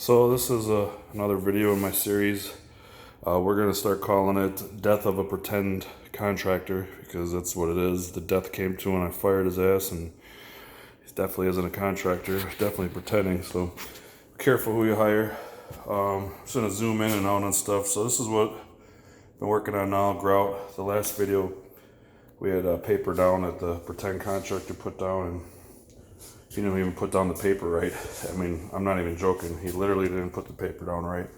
So this is another video in my series. We're going to start calling it Death of a Pretend Contractor, because that's what it is. The death came to when I fired his ass, and he definitely isn't a contractor, definitely pretending. So be careful who you hire. I'm just going to zoom in and out on stuff. So this is what I've been working on now, grout. The last video we had paper down that the pretend contractor put down, and he didn't even put down the paper right. I mean, I'm not even joking. He literally didn't put the paper down right.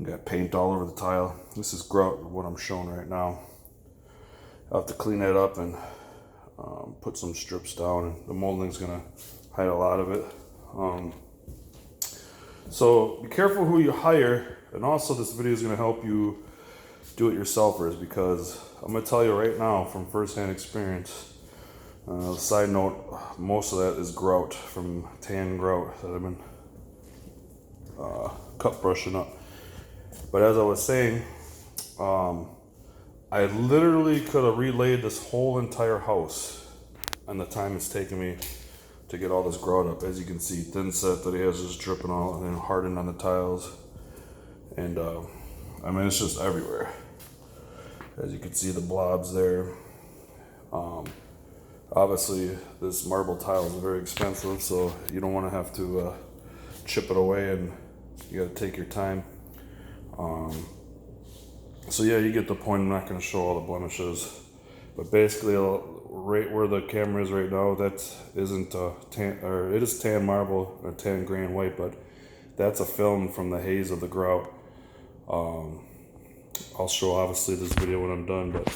Got paint all over the tile. This is grout, what I'm showing right now. I'll have to clean that up and put some strips down, and the molding's gonna hide a lot of it. So be careful who you hire, and also this video is gonna help you do-it-yourselfers, because I'm gonna tell you right now from first-hand experience. Side note, most of that is grout, from tan grout that I've been cut brushing up. But as I was saying, I literally could have relaid this whole entire house and the time it's taken me to get all this grout up. As you can see, thin set that he has just dripping all and hardened on the tiles. And I mean, it's just everywhere. As you can see, the blobs there. Obviously, this marble tile is very expensive, so you don't want to have to chip it away, and you got to take your time. So yeah, you get the point. I'm not going to show all the blemishes, but basically, right where the camera is right now, that isn't tan, or it is tan marble or tan gray and white, but that's a film from the haze of the grout. I'll show obviously this video when I'm done, but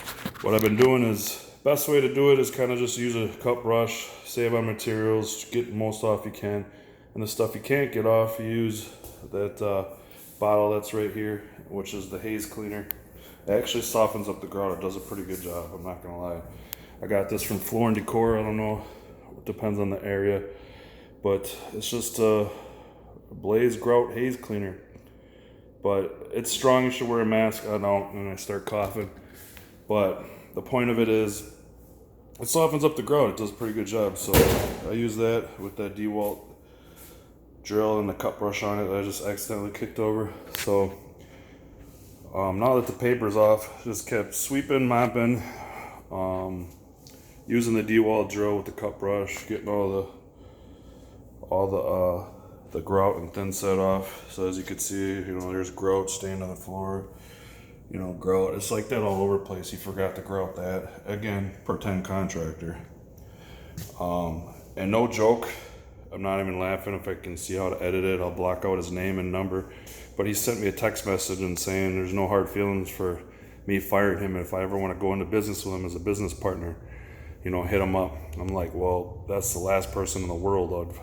what I've been doing is, best way to do it is kind of just use a cut brush, save on materials, get the most off you can, and the stuff you can't get off, you use that bottle that's right here, which is the haze cleaner. It actually softens up the grout. It does a pretty good job, I'm not gonna lie. I got this from Floor and Decor. I don't know, it depends on the area, but it's just a Blaze grout haze cleaner. But it's strong. You should wear a mask. I don't, and I start coughing. But the point of it is, it softens up the grout. It does a pretty good job. So I use that with that DeWalt drill and the cut brush on it that I just accidentally kicked over. So now that the paper's off, just kept sweeping, mopping, using the DeWalt drill with the cut brush, getting all the grout and thin set off. So as you can see, there's grout stained on the floor. Grout, it's like that all over the place. You forgot to grout that. Again, pretend contractor. And no joke, I'm not even laughing. If I can see how to edit it, I'll block out his name and number. But he sent me a text message and saying there's no hard feelings for me firing him. If I ever want to go into business with him as a business partner, hit him up. I'm like, well, that's the last person in the world I'd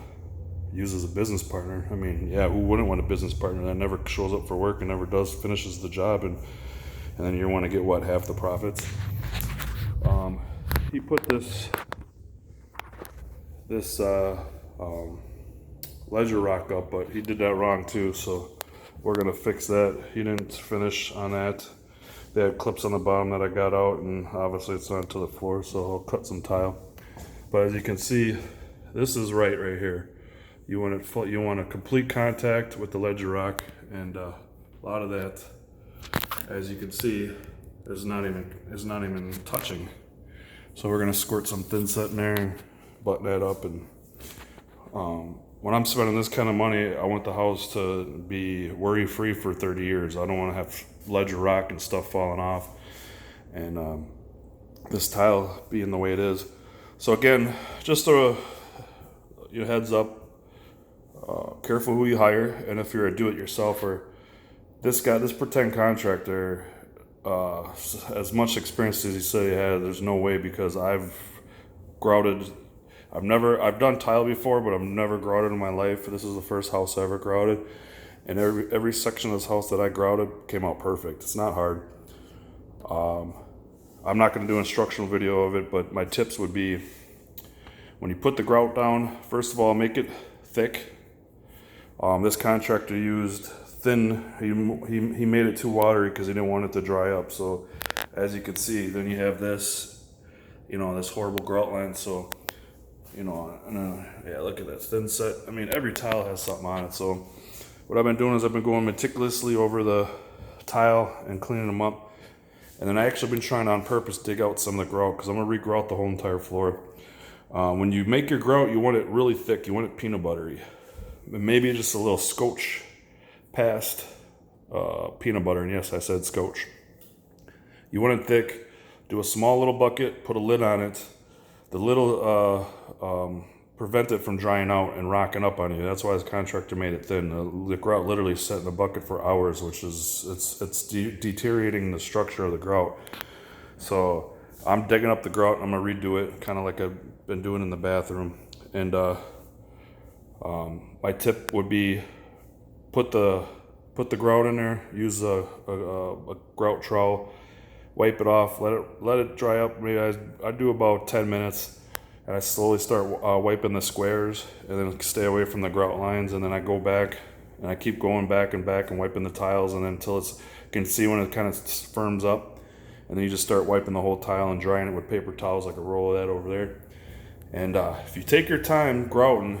use as a business partner. I mean, yeah, who wouldn't want a business partner that never shows up for work and never finishes the job, and then you want to get what, half the profits? He put this ledger rock up, but he did that wrong too, so we're gonna fix that. He didn't finish on that. They have clips on the bottom that I got out, and obviously it's not to the floor, so I'll cut some tile. But as you can see, this is right here. You want it you want a complete contact with the ledger rock, and a lot of that, as you can see, is not even touching. So we're gonna squirt some thin set in there and button that up. And when I'm spending this kind of money, I want the house to be worry-free for 30 years. I don't want to have ledger rock and stuff falling off, and this tile being the way it is. So again, just a heads up. Careful who you hire, and if you're a do-it-yourselfer, this pretend contractor, as much experience as he said he had, there's no way, because I've grouted. I've done tile before, but I've never grouted in my life. This is the first house I ever grouted, and every section of this house that I grouted came out perfect. It's not hard. I'm not going to do an instructional video of it, but my tips would be, when you put the grout down, first of all, make it thick. This contractor used thin. He made it too watery because he didn't want it to dry up. So as you can see, then you have this, this horrible grout line. So yeah, look at that thin set. I mean, every tile has something on it. So what I've been doing is I've been going meticulously over the tile and cleaning them up. And then I actually been trying to on purpose dig out some of the grout because I'm gonna re-grout the whole entire floor. When you make your grout, you want it really thick. You want it peanut buttery. Maybe just a little scotch past peanut butter. And yes, I said scotch. You want it thick. Do a small little bucket, put a lid on it. The lid will prevent it from drying out and rocking up on you. That's why this contractor made it thin. The grout literally sat in the bucket for hours, which is it's deteriorating the structure of the grout. So I'm digging up the grout. I'm gonna redo it, kind of like I've been doing in the bathroom. And my tip would be put the grout in there. Use a grout trowel. Wipe it off, let it dry up. Maybe I do about 10 minutes, and I slowly start wiping the squares, and then stay away from the grout lines, and then I go back, and I keep going back and wiping the tiles, and then until you can see when it kind of firms up, and then you just start wiping the whole tile and drying it with paper towels, like a roll of that over there. And if you take your time grouting,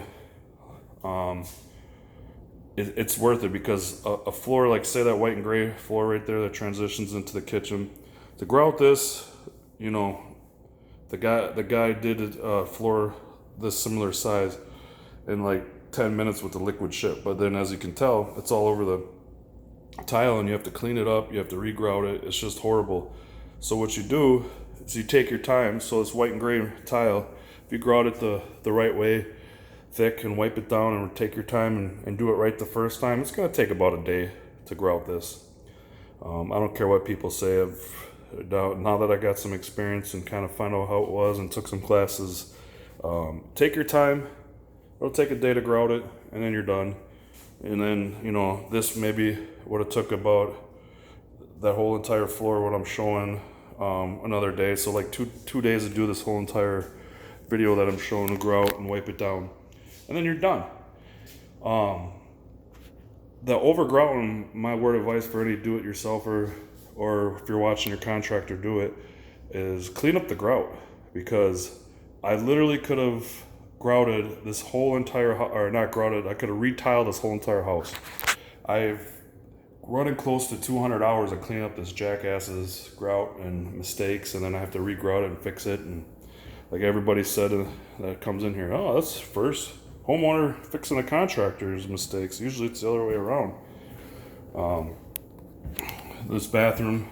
it's worth it, because a floor like, say, that white and gray floor right there that transitions into the kitchen. To grout this, you know, the guy did a floor this similar size in like 10 minutes with the liquid chip. But then, as you can tell, it's all over the tile, and you have to clean it up. You have to re-grout it. It's just horrible. So what you do is you take your time. So this white and gray tile, if you grout it the right way, thick, and wipe it down, and take your time and do it right the first time, it's gonna take about a day to grout this. I don't care what people say. Now that I got some experience and kind of find out how it was and took some classes, take your time. It'll take a day to grout it, and then you're done. And then, you know, this maybe would have took about that whole entire floor, what I'm showing, another day. So like two days to do this whole entire video that I'm showing, to grout and wipe it down, and then you're done. The over grouting, my word of advice for any do-it-yourselfer, or if you're watching your contractor do it, is clean up the grout. Because I literally could have grouted this whole entire, or not grouted, I could have retiled this whole entire house. I've running close to 200 hours of cleaning up this jackass's grout and mistakes, and then I have to re-grout it and fix it. And like everybody said that comes in here, oh, that's first homeowner fixing a contractor's mistakes. Usually it's the other way around. This bathroom,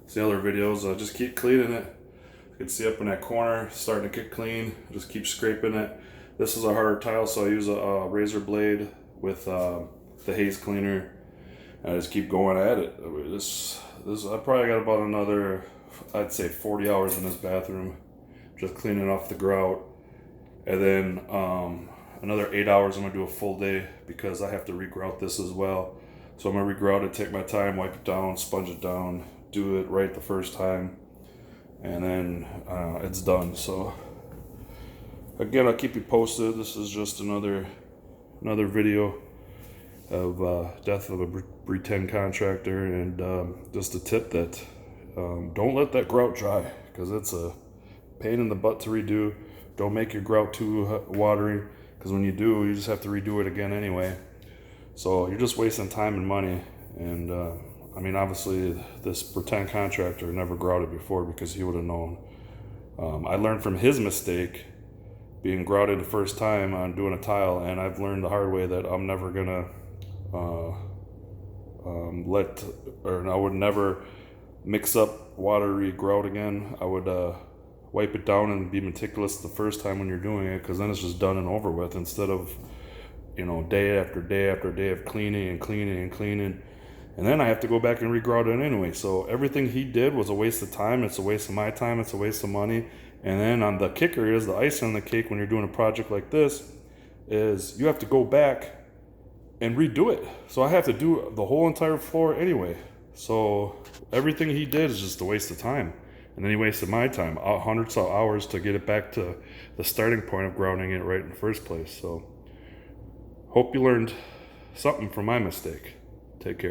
see other videos, I just keep cleaning it. You can see up in that corner, starting to get clean. Just keep scraping it. This is a harder tile, so I use a razor blade with the haze cleaner. And I just keep going at it. I probably got about another, I'd say 40 hours in this bathroom, just cleaning off the grout. And then another 8 hours I'm gonna do a full day, because I have to re-grout this as well. So I'm gonna re-grout it, take my time, wipe it down, sponge it down, do it right the first time, and then it's done. So again, I'll keep you posted. This is just another video of death of a pretend contractor, and just a tip that don't let that grout dry, because it's a pain in the butt to redo. Don't make your grout too watery, because when you do, you just have to redo it again anyway. So you're just wasting time and money. And I mean, obviously this pretend contractor never grouted before, because he would have known. I learned from his mistake, being grouted the first time on doing a tile, and I've learned the hard way that I'm never gonna I would never mix up watery grout again. I would wipe it down and be meticulous the first time when you're doing it, because then it's just done and over with, instead of, you know, day after day after day of cleaning and cleaning and cleaning, and then I have to go back and re-grout it anyway. So everything he did was a waste of time. It's a waste of my time. It's a waste of money. And then on the kicker is the icing on the cake when you're doing a project like this, is you have to go back and redo it. So I have to do the whole entire floor anyway. So everything he did is just a waste of time. And then he wasted my time, hundreds of hours, to get it back to the starting point of grouting it right in the first place. So hope you learned something from my mistake. Take care.